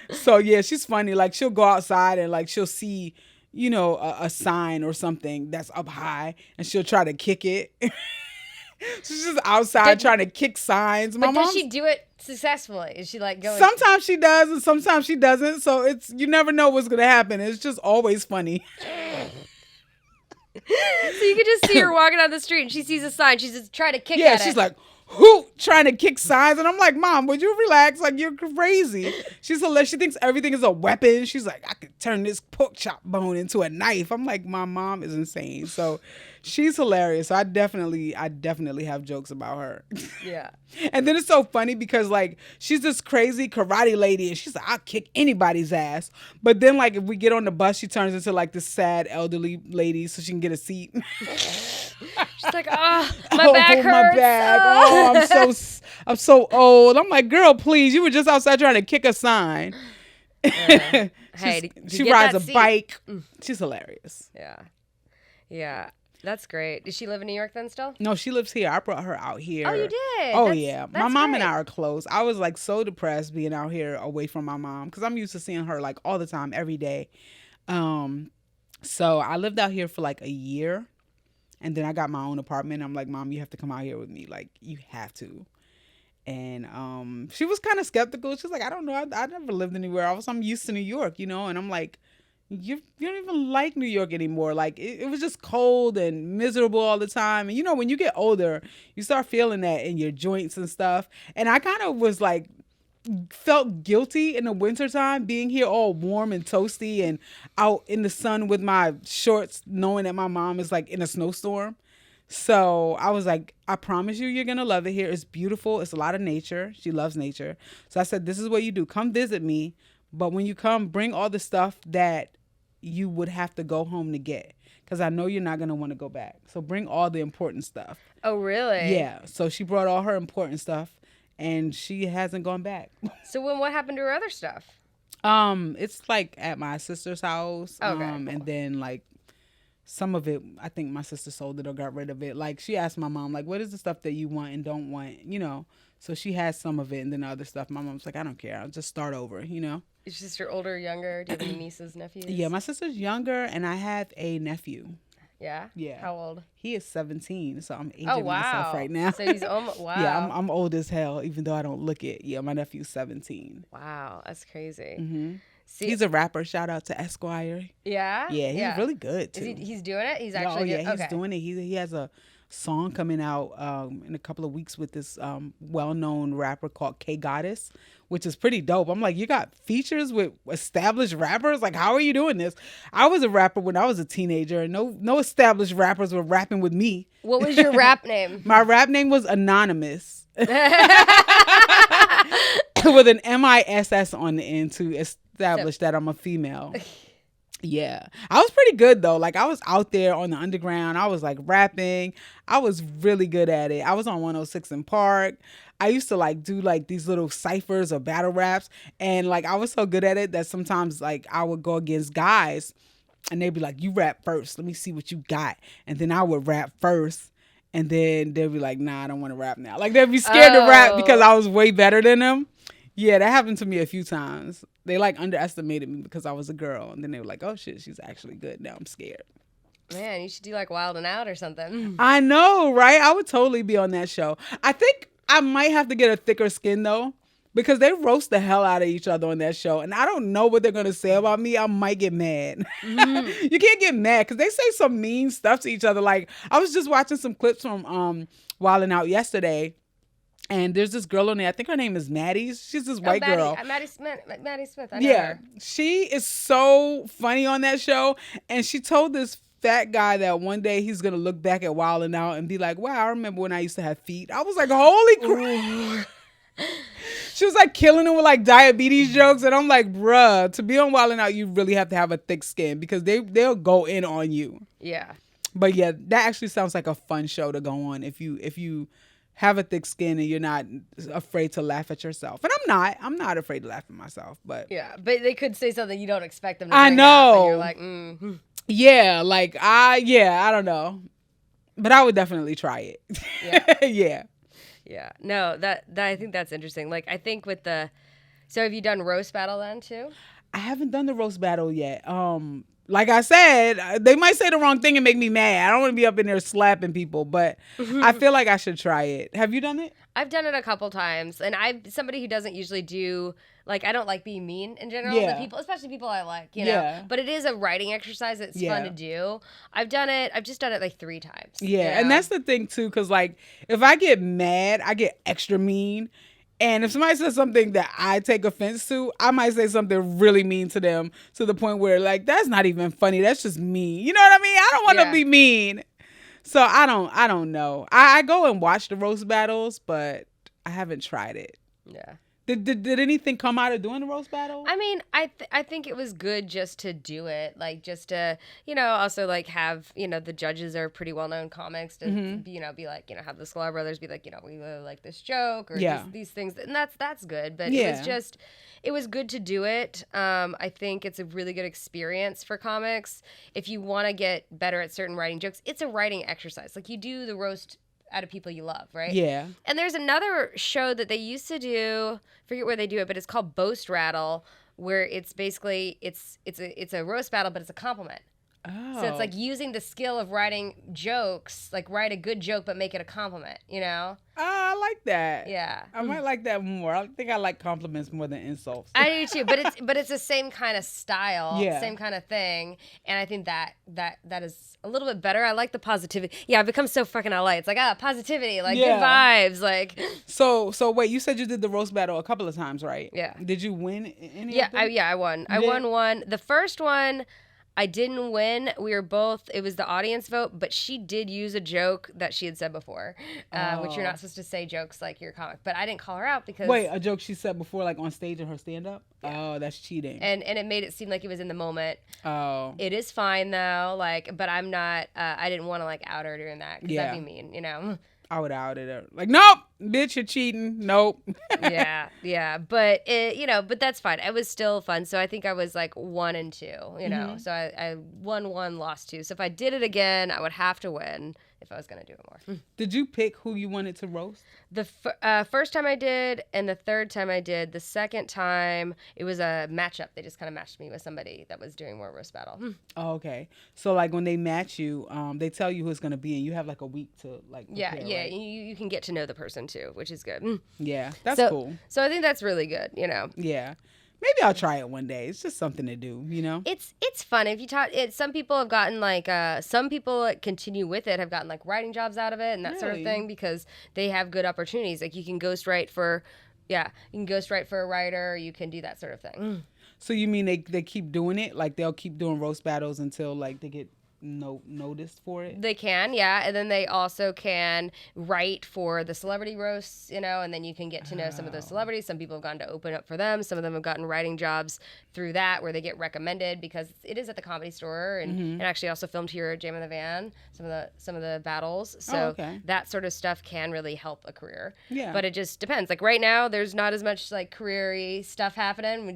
So yeah, she's funny. Like she'll go outside and like she'll see a sign or something that's up high and she'll try to kick it. She's just outside trying to kick signs. But does she do it successfully? Is she like going? Sometimes she does and sometimes she doesn't. So you never know what's going to happen. It's just always funny. So you can just see her walking down the street and she sees a sign. She's just trying to kick at it. Yeah, she's like, who trying to kick signs? And I'm like, Mom, would you relax? Like, you're crazy. She's hilarious. She thinks everything is a weapon. She's like, I could turn this pork chop bone into a knife. I'm like, my mom is insane. So she's hilarious. So I definitely have jokes about her. Yeah. And then it's so funny because like she's this crazy karate lady and she's like, I'll kick anybody's ass. But then like if we get on the bus, she turns into like this sad elderly lady so she can get a seat. She's like, my back hurts. My back. I'm so old. I'm like, girl, please. You were just outside trying to kick a sign. Hey, she rides a bike. She's hilarious. Yeah. Yeah. That's great. Does she live in New York then still? No, she lives here. I brought her out here. Oh, you did? Oh, yeah. My mom and I are close. I was like so depressed being out here away from my mom because I'm used to seeing her like all the time, every day. So I lived out here for like a year. And then I got my own apartment. I'm like, Mom, you have to come out here with me. Like, you have to. And she was kind of skeptical. She's like, I don't know. I never lived anywhere else. I'm used to New York, And I'm like, you don't even like New York anymore. Like, it was just cold and miserable all the time. And, when you get older, you start feeling that in your joints and stuff. And I kind of was like, felt guilty in the wintertime being here all warm and toasty and out in the sun with my shorts knowing that my mom is like in a snowstorm. So I was like, I promise you're going to love it here. It's beautiful. It's a lot of nature. She loves nature. So I said, this is what you do. Come visit me. But when you come, bring all the stuff that you would have to go home to get. Because I know you're not going to want to go back. So bring all the important stuff. Oh, really? Yeah. So she brought all her important stuff. And she hasn't gone back. So what happened to her other stuff? It's like at my sister's house. Okay, cool. And then like some of it, I think my sister sold it or got rid of it. Like she asked my mom, like, what is the stuff that you want and don't want, So she has some of it and then the other stuff. My mom's like, I don't care. I'll just start over, Is your sister older or younger? Do you have any nieces, nephews? Yeah, my sister's younger and I have a nephew. Yeah? Yeah. How old? He is 17, so I'm aging myself right now. So he's almost, wow. Yeah, I'm old as hell, even though I don't look it. Yeah, my nephew's 17. Wow, that's crazy. Mm-hmm. He's a rapper. Shout out to Esquire. Yeah? Yeah, he's really good, too. He's doing it? He's actually he's doing it. He has a song coming out in a couple of weeks with this well-known rapper called K Goddess, which is pretty dope. I'm like, you got features with established rappers? Like, how are you doing this? I was a rapper when I was a teenager, and no established rappers were rapping with me. What was your rap name? My rap name was Anonymous. with an MISS on the end to establish that I'm a female. Yeah. I was pretty good though. Like I was out there on the underground. I was like rapping. I was really good at it. I was on 106 in Park. I used to like do like these little ciphers or battle raps. And like I was so good at it that sometimes like I would go against guys and they'd be like, you rap first. Let me see what you got. And then I would rap first. And then they'd be like, nah, I don't want to rap now. Like they'd be scared to rap because I was way better than them. Yeah, that happened to me a few times. They like underestimated me because I was a girl. And then they were like, oh shit, she's actually good. Now I'm scared. Man, you should do like Wild and Out or something. I know, right? I would totally be on that show. I think I might have to get a thicker skin though, because they roast the hell out of each other on that show. And I don't know what they're going to say about me. I might get mad. You can't get mad because they say some mean stuff to each other. Like I was just watching some clips from Wild and Out yesterday. And there's this girl on there. I think her name is Maddie. She's this white girl. Maddie Smith. I know her. She is so funny on that show. And she told this fat guy that one day he's going to look back at Wild and Out and be like, wow, I remember when I used to have feet. I was like, holy crap. She was like killing him with like diabetes jokes. And I'm like, bruh, to be on Wild and Out, you really have to have a thick skin because they'll go in on you. Yeah. But yeah, that actually sounds like a fun show to go on if you have a thick skin and you're not afraid to laugh at yourself. And I'm not afraid to laugh at myself, but yeah, but they could say something you don't expect them to I bring know. up, and you're like, yeah, like I don't know. But I would definitely try it. Yeah. Yeah. Yeah. No, that I think that's interesting. Like I think with so have you done roast battle then too? I haven't done the roast battle yet. Like I said, they might say the wrong thing and make me mad. I don't want to be up in there slapping people, but I feel like I should try it. Have you done it? I've done it a couple times, and I'm somebody who doesn't usually do, like, I don't like being mean in general to people, especially people I like, you know? But it is a writing exercise that's fun to do. I've just done it like 3 times. Yeah, you know? And that's the thing, too, because, like, if I get mad, I get extra mean. And if somebody says something that I take offense to, I might say something really mean to them to the point where, like, that's not even funny. That's just mean. You know what I mean? I don't want to be mean. So I don't know. I go and watch the roast battles, but I haven't tried it. Yeah. Did anything come out of doing the roast battle? I mean, I think it was good just to do it, like just to, you know, also like have, you know, the judges are pretty well-known comics to, you know, be like, you know, have the Sklar brothers be like, you know, we really like this joke or these things, and that's good. But it was good to do it. I think it's a really good experience for comics. If you want to get better at certain writing jokes, it's a writing exercise. Like you do the roast out of people you love, right? Yeah. And there's another show that they used to do, forget where they do it, but it's called Boast Rattle, where it's basically it's a roast battle, but it's a compliment. Oh. So it's like using the skill of writing jokes, like write a good joke but make it a compliment, you know? Oh, I like that. Yeah. I might like that more. I think I like compliments more than insults. I do too, but it's the same kind of style, same kind of thing, and I think that is a little bit better. I like the positivity. Yeah, I've become so fucking LA. It's like positivity, like good vibes, like. So wait, you said you did the roast battle a couple of times, right? Yeah. Did you win any? I won. I won one. The first one, I didn't win. We were both, it was the audience vote, but she did use a joke that she had said before, which you're not supposed to say jokes like you're a comic. But I didn't call her out because... Wait, a joke she said before, like on stage in her stand-up? Yeah. Oh, that's cheating. And it made it seem like it was in the moment. Oh. It is fine, though, like, but I'm not, I didn't want to, like, out her during that, because that'd be mean, you know? I would out it. Like, nope, bitch, you're cheating. Nope. yeah. But, but that's fine. It was still fun. So I think I was like 1 and 2, you know. So I won 1, lost 2. So if I did it again, I would have to win if I was going to do it more. Did you pick who you wanted to roast? The first time I did, and the third time I did. The second time, it was a matchup. They just kind of matched me with somebody that was doing more roast battle. Oh, okay. So, like, when they match you, they tell you who it's going to be, and you have, like, a week to, like, prepare, right? You can get to know the person, too, which is good. Yeah, that's cool. So I think that's really good, you know? Yeah. Maybe I'll try it one day. It's just something to do, you know? It's fun. If you talk, some people have gotten like, some people that continue with it have gotten like writing jobs out of it and that sort of thing because they have good opportunities. Like you can ghostwrite for a writer. You can do that sort of thing. So you mean they keep doing it? Like they'll keep doing roast battles until like they get noticed for it? They can, yeah. And then they also can write for the celebrity roasts, and then you can get to know some of those celebrities. Some people have gone to open up for them. Some of them have gotten writing jobs through that, where they get recommended because it is at the Comedy Store, and actually also filmed here at Jam in the Van, some of the battles. So that sort of stuff can really help a career. Yeah. But it just depends. Like right now, there's not as much like career-y stuff happening.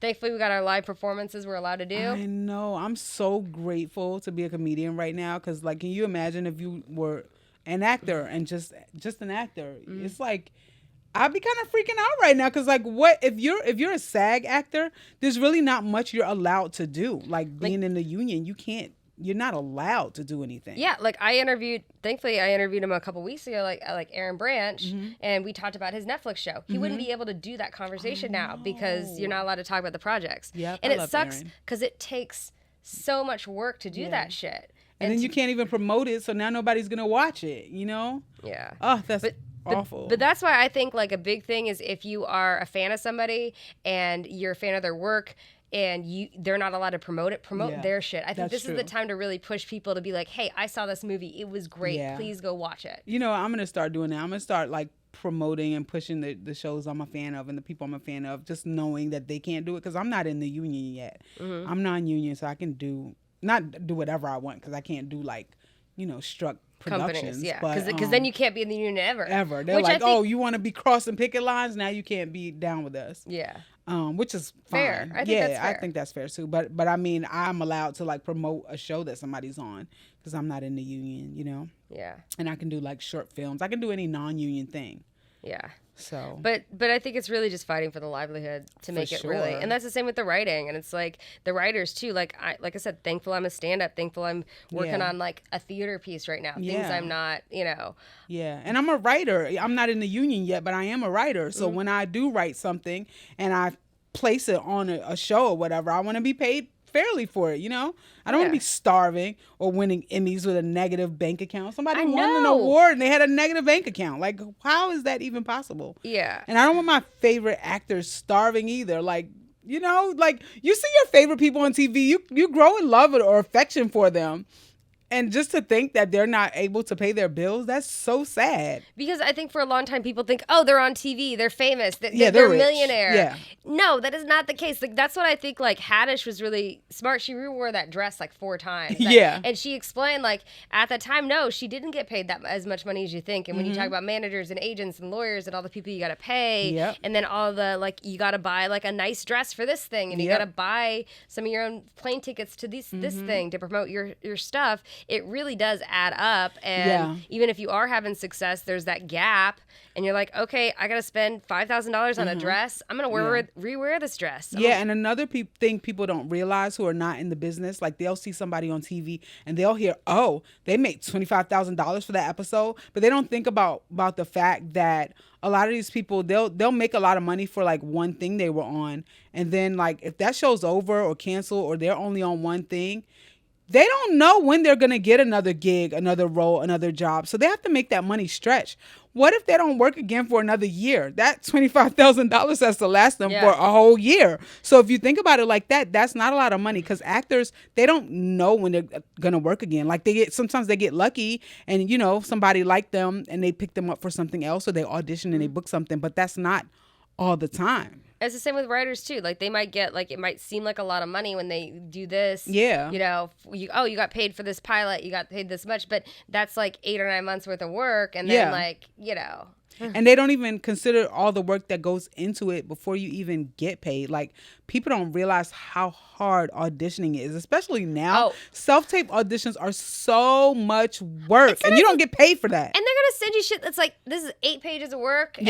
Thankfully we got our live performances we're allowed to do. I know. I'm so grateful to be a comedian right now, because like, can you imagine if you were an actor and just an actor? It's like, I'd be kind of freaking out right now, because like, what if you're a SAG actor, there's really not much you're allowed to do. Like being in the union, you're not allowed to do anything. Yeah, like thankfully I interviewed him a couple weeks ago, like Aaron Branch, and we talked about his Netflix show. He wouldn't be able to do that conversation now because you're not allowed to talk about the projects. Yeah, and it sucks because it takes so much work to do that shit. And then you can't even promote it, so now nobody's gonna watch it, Yeah. Oh, that's awful. But that's why I think like a big thing is if you are a fan of somebody and you're a fan of their work and they're not allowed to promote their shit. I think this is the time to really push people to be like, hey, I saw this movie. It was great. Yeah. Please go watch it. I'm going to start doing that. I'm going to start like promoting and pushing the shows I'm a fan of and the people I'm a fan of, just knowing that they can't do it, because I'm not in the union yet. I'm non-union, so I can not do whatever I want, because I can't do like, struck productions. Yeah, because then you can't be in the union ever. They're like, oh, you want to be crossing picket lines? Now you can't be down with us. Yeah. Which is fine. Fair. I think that's fair. I think that's fair too. But I mean, I'm allowed to like promote a show that somebody's on, because I'm not in the union, Yeah. And I can do like short films. I can do any non-union thing. Yeah. So. But I think it's really just fighting for the livelihood to make it really. And that's the same with the writing. And it's like the writers too. Like I said, thankful I'm a stand-up. Thankful I'm working on like a theater piece right now. Things I'm not, Yeah. And I'm a writer. I'm not in the union yet, but I am a writer. So when I do write something and I place it on a show or whatever, I want to be paid fairly for it, I don't want to be starving or winning Emmys with a negative bank account. Somebody won an award and they had a negative bank account. Like, how is that even possible? Yeah. And I don't want my favorite actors starving either. Like, like you see your favorite people on TV, you grow in love or affection for them. And just to think that they're not able to pay their bills, that's so sad. Because I think for a long time people think, oh, they're on TV, they're famous, they're a millionaire. Yeah. No, that is not the case. Like that's what I think. Like Haddish was really smart. She rewore that dress like 4 times. And she explained like at the time, no, she didn't get paid that as much money as you think. And when you talk about managers and agents and lawyers and all the people you got to pay, and then all the like you got to buy like a nice dress for this thing, and you got to buy some of your own plane tickets to this thing to promote your stuff. It really does add up. And even if you are having success, there's that gap. And you're like, okay, I got to spend $5,000 on a dress. I'm going to rewear this dress. And another thing people don't realize who are not in the business, like they'll see somebody on TV and they'll hear, oh, they made $25,000 for that episode. But they don't think about the fact that a lot of these people, they'll make a lot of money for like one thing they were on. And then like if that show's over or canceled or they're only on one thing, they don't know when they're going to get another gig, another role, another job. So they have to make that money stretch. What if they don't work again for another year? That $25,000 has to last them for a whole year. So if you think about it like that, that's not a lot of money, because actors, they don't know when they're going to work again. Like sometimes they get lucky and, somebody liked them and they pick them up for something else, or they audition and they book something, but that's not all the time. It's the same with writers too. Like they might get like, it might seem like a lot of money when they do this. Yeah. You got paid for this pilot. You got paid this much, but that's like 8 or 9 months worth of work. And then And they don't even consider all the work that goes into it before you even get paid. Like people don't realize how hard auditioning is, especially now. Self-tape auditions are so much work, and you don't get paid for that. And they're gonna send you shit that's like, this is 8 pages of work, and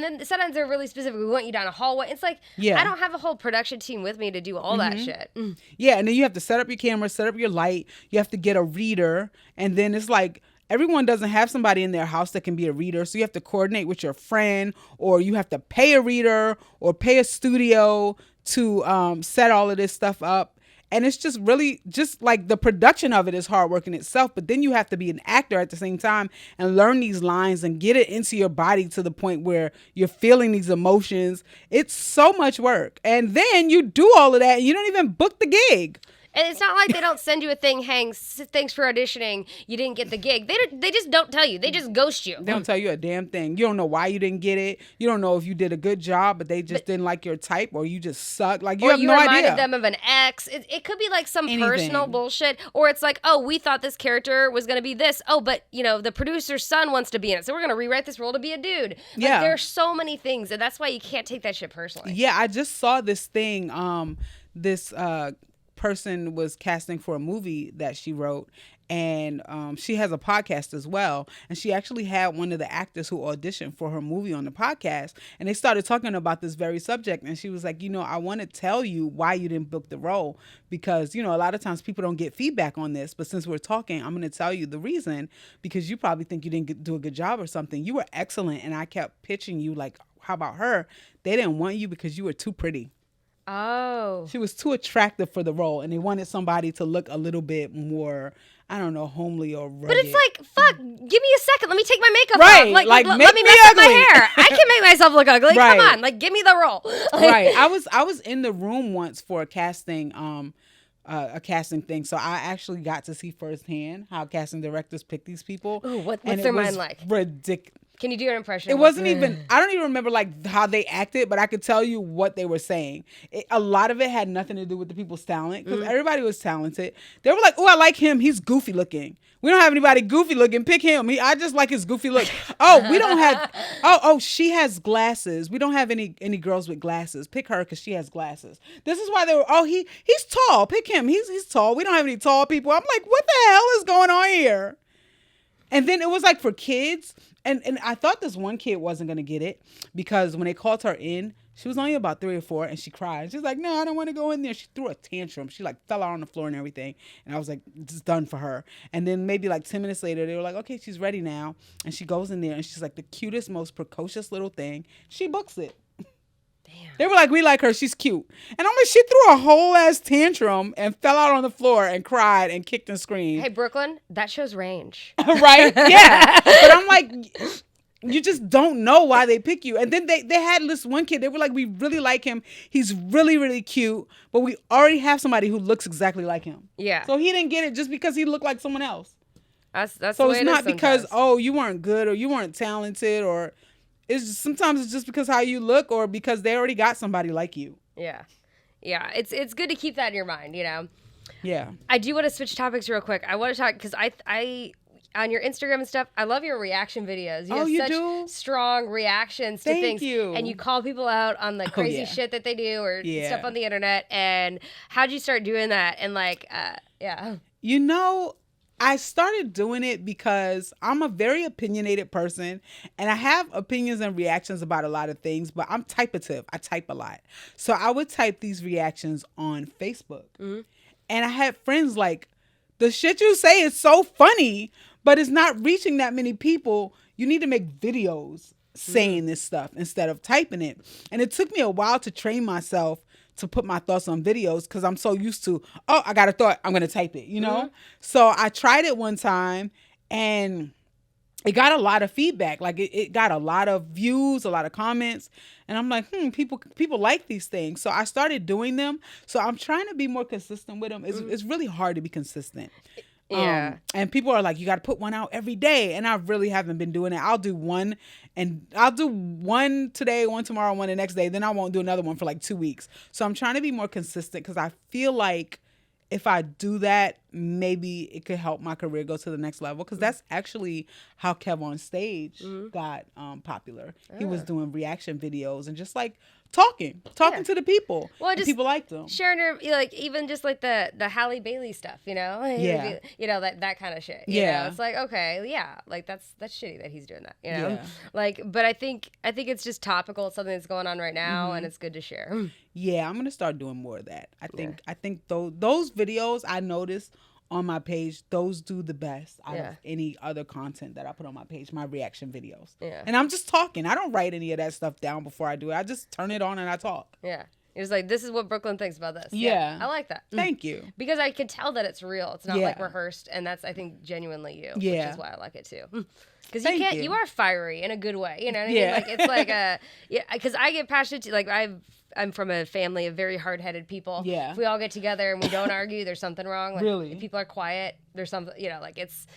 then sometimes they're really specific. We want you down a hallway. It's like I don't have a whole production team with me to do all that shit. Yeah, and then you have to set up your camera, set up your light. You have to get a reader, and then it's like, everyone doesn't have somebody in their house that can be a reader. So you have to coordinate with your friend, or you have to pay a reader or pay a studio to set all of this stuff up. And it's just really just like the production of it is hard work in itself. But then you have to be an actor at the same time and learn these lines and get it into your body to the point where you're feeling these emotions. It's so much work. And then you do all of that and you don't even book the gig. And it's not like they don't send you a thing, thanks for auditioning, you didn't get the gig. They just don't tell you. They just ghost you. They don't tell you a damn thing. You don't know why you didn't get it. You don't know if you did a good job, but they just didn't like your type, or you just suck. Like, you have no idea. Or you reminded them of an ex. It could be like some personal bullshit. Or it's like, oh, we thought this character was going to be this. Oh, but, the producer's son wants to be in it, so we're going to rewrite this role to be a dude. Like, there are so many things, and that's why you can't take that shit personally. Yeah, I just saw this thing. This person was casting for a movie that she wrote, and she has a podcast as well, and she actually had one of the actors who auditioned for her movie on the podcast, and they started talking about this very subject, and she was like, I want to tell you why you didn't book the role, because a lot of times people don't get feedback on this, but since we're talking, I'm going to tell you the reason, because you probably think you didn't do a good job or something. You were excellent, and I kept pitching you like, how about her? They didn't want you because you were too pretty. Oh. She was too attractive for the role, and they wanted somebody to look a little bit more, I don't know, homely or rugged. But it's like, fuck, give me a second. Let me take my makeup off. Like let me mess up my hair. I can make myself look ugly. Right. Come on, like, give me the role. Right. I was in the room once for a casting thing, so I actually got to see firsthand how casting directors pick these people. Ooh, what's their mind like? Ridiculous. Can you do an impression? It wasn't even, I don't even remember like how they acted, but I could tell you what they were saying. A lot of it had nothing to do with the people's talent, because everybody was talented. They were like, oh, I like him. He's goofy looking. We don't have anybody goofy looking. Pick him. I just like his goofy look. Oh, we don't have, she has glasses. We don't have any girls with glasses. Pick her because she has glasses. This is why they were, he's tall. Pick him. He's tall. We don't have any tall people. I'm like, what the hell is going on here? And then it was like for kids. And I thought this one kid wasn't going to get it, because when they called her in, she was only about 3 or 4, and she cried. She's like, no, I don't want to go in there. She threw a tantrum. She like fell out on the floor and everything. And I was like, it's done for her. And then maybe like 10 minutes later, they were like, okay, she's ready now. And she goes in there, and she's like the cutest, most precocious little thing. She books it. Damn. They were like, we like her. She's cute. And I'm like, she threw a whole ass tantrum and fell out on the floor and cried and kicked and screamed. Hey, Brooklyn, that shows range. Right? Yeah. But I'm like, you just don't know why they pick you. And then they had this one kid. They were like, we really like him. He's really, really cute. But we already have somebody who looks exactly like him. Yeah. So he didn't get it just because he looked like someone else. That's so the way it's not because, you weren't good or you weren't talented, or sometimes it's just because how you look, or because they already got somebody like you. Yeah. Yeah. It's good to keep that in your mind, Yeah. I do want to switch topics real quick. I want to talk, because I on your Instagram and stuff, I love your reaction videos. You have such strong reactions to things. Thank you. And you call people out on the crazy shit that they do, or stuff on the internet. And how'd you start doing that? And I started doing it because I'm a very opinionated person, and I have opinions and reactions about a lot of things, but I'm typative. I type a lot. So I would type these reactions on Facebook. Mm-hmm. And I had friends like, the shit you say is so funny, but it's not reaching that many people. You need to make videos saying this stuff instead of typing it. And it took me a while to train myself to put my thoughts on videos, because I'm so used to, I got a thought, I'm going to type it, Mm-hmm. So I tried it one time, and it got a lot of feedback. Like it got a lot of views, a lot of comments. And I'm like, people like these things. So I started doing them. So I'm trying to be more consistent with them. It's really hard to be consistent. Yeah. And people are like, you got to put one out every day. And I really haven't been doing it. I'll do one today, one tomorrow, one the next day. Then I won't do another one for like 2 weeks. So I'm trying to be more consistent, because I feel like if I do that, maybe it could help my career go to the next level. Because that's actually how Kev on Stage got popular. He was doing reaction videos and just like talking to the people. Well, just people liked them. Sharing her, even just like the Halle Bailey stuff, Yeah. that kind of shit. Yeah. It's like, okay, yeah, like that's shitty that he's doing that, Yeah. Like, but I think it's just topical. It's something that's going on right now, and it's good to share. Yeah, I'm gonna start doing more of that. I think those videos I noticed on my page, those do the best out of any other content that I put on my page, my reaction videos. Yeah. And I'm just talking. I don't write any of that stuff down before I do it. I just turn it on and I talk. Yeah. It's like, this is what Brooklyn thinks about this. Yeah. I like that. Thank you. Because I can tell that it's real. It's not like rehearsed, and that's, I think, genuinely you, which is why I like it too. Because you are fiery in a good way. You know what I mean? Like, it's like because I get passionate too. Like, I'm from a family of very hard-headed people. Yeah. If we all get together and we don't argue, there's something wrong. Like, really? If people are quiet, there's something, like it's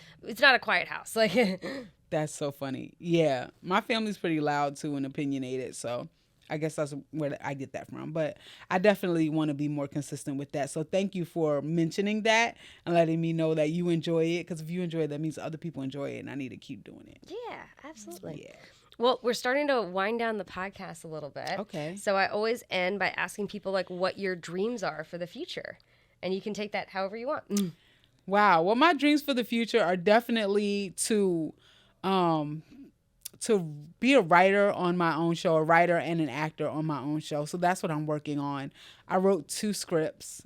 not a quiet house. Like, that's so funny. Yeah. My family's pretty loud too and opinionated, so I guess that's where I get that from. But I definitely want to be more consistent with that. So thank you for mentioning that and letting me know that you enjoy it. Because if you enjoy it, that means other people enjoy it, and I need to keep doing it. Yeah, absolutely. Yeah. Well, we're starting to wind down the podcast a little bit. Okay. So I always end by asking people like what your dreams are for the future. And you can take that however you want. Wow. Well, my dreams for the future are definitely to be a writer on my own show, a writer and an actor on my own show. So that's what I'm working on. I wrote 2 scripts,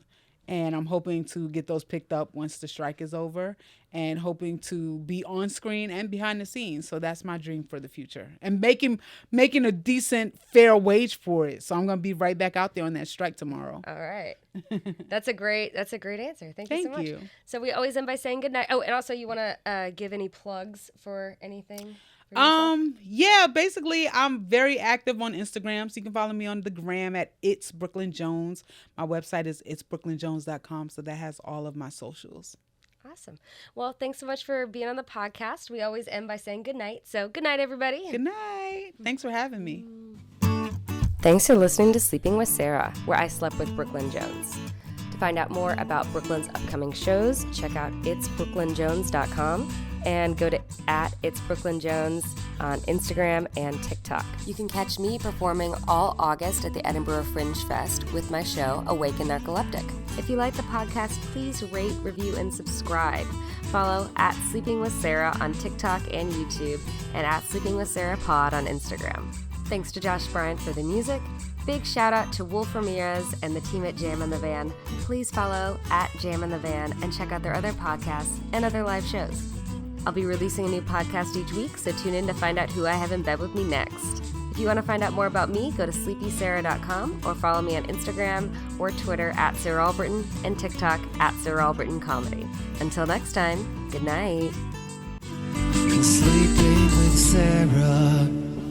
and I'm hoping to get those picked up once the strike is over, and hoping to be on screen and behind the scenes. So that's my dream for the future, and making a decent, fair wage for it. So I'm going to be right back out there on that strike tomorrow. All right. That's a great answer. Thank you so much. You. So we always end by saying good night. Oh, and also you want to give any plugs for anything? Yeah, basically I'm very active on Instagram, so you can follow me on the gram at It's Brooklyn Jones. My website is itsbrooklynjones.com, so that has all of my socials. Awesome. Well, thanks so much for being on the podcast. We always end by saying good night. So good night, everybody. Good night. Thanks for having me. Thanks for listening to Sleeping with Sarah, where I slept with Brooklyn Jones. To find out more about Brooklyn's upcoming shows, check out itsbrooklynjones.com and go to @itsbrooklynjones on Instagram and TikTok. You can catch me performing all August at the Edinburgh Fringe Fest with my show, Awake and Narcoleptic. If you like the podcast, please rate, review, and subscribe. Follow @SleepingWithSarah on TikTok and YouTube, and @SleepingWithSarahPod on Instagram. Thanks to Josh Bryant for the music. Big shout out to Wolf Ramirez and the team at Jam in the Van. Please follow @Jam in the Van and check out their other podcasts and other live shows. I'll be releasing a new podcast each week, so tune in to find out who I have in bed with me next. If you want to find out more about me, go to sleepysarah.com or follow me on Instagram or Twitter @Sarah Albritton and TikTok @Sarah Albritton Comedy. Until next time, good night. Sleeping with Sarah.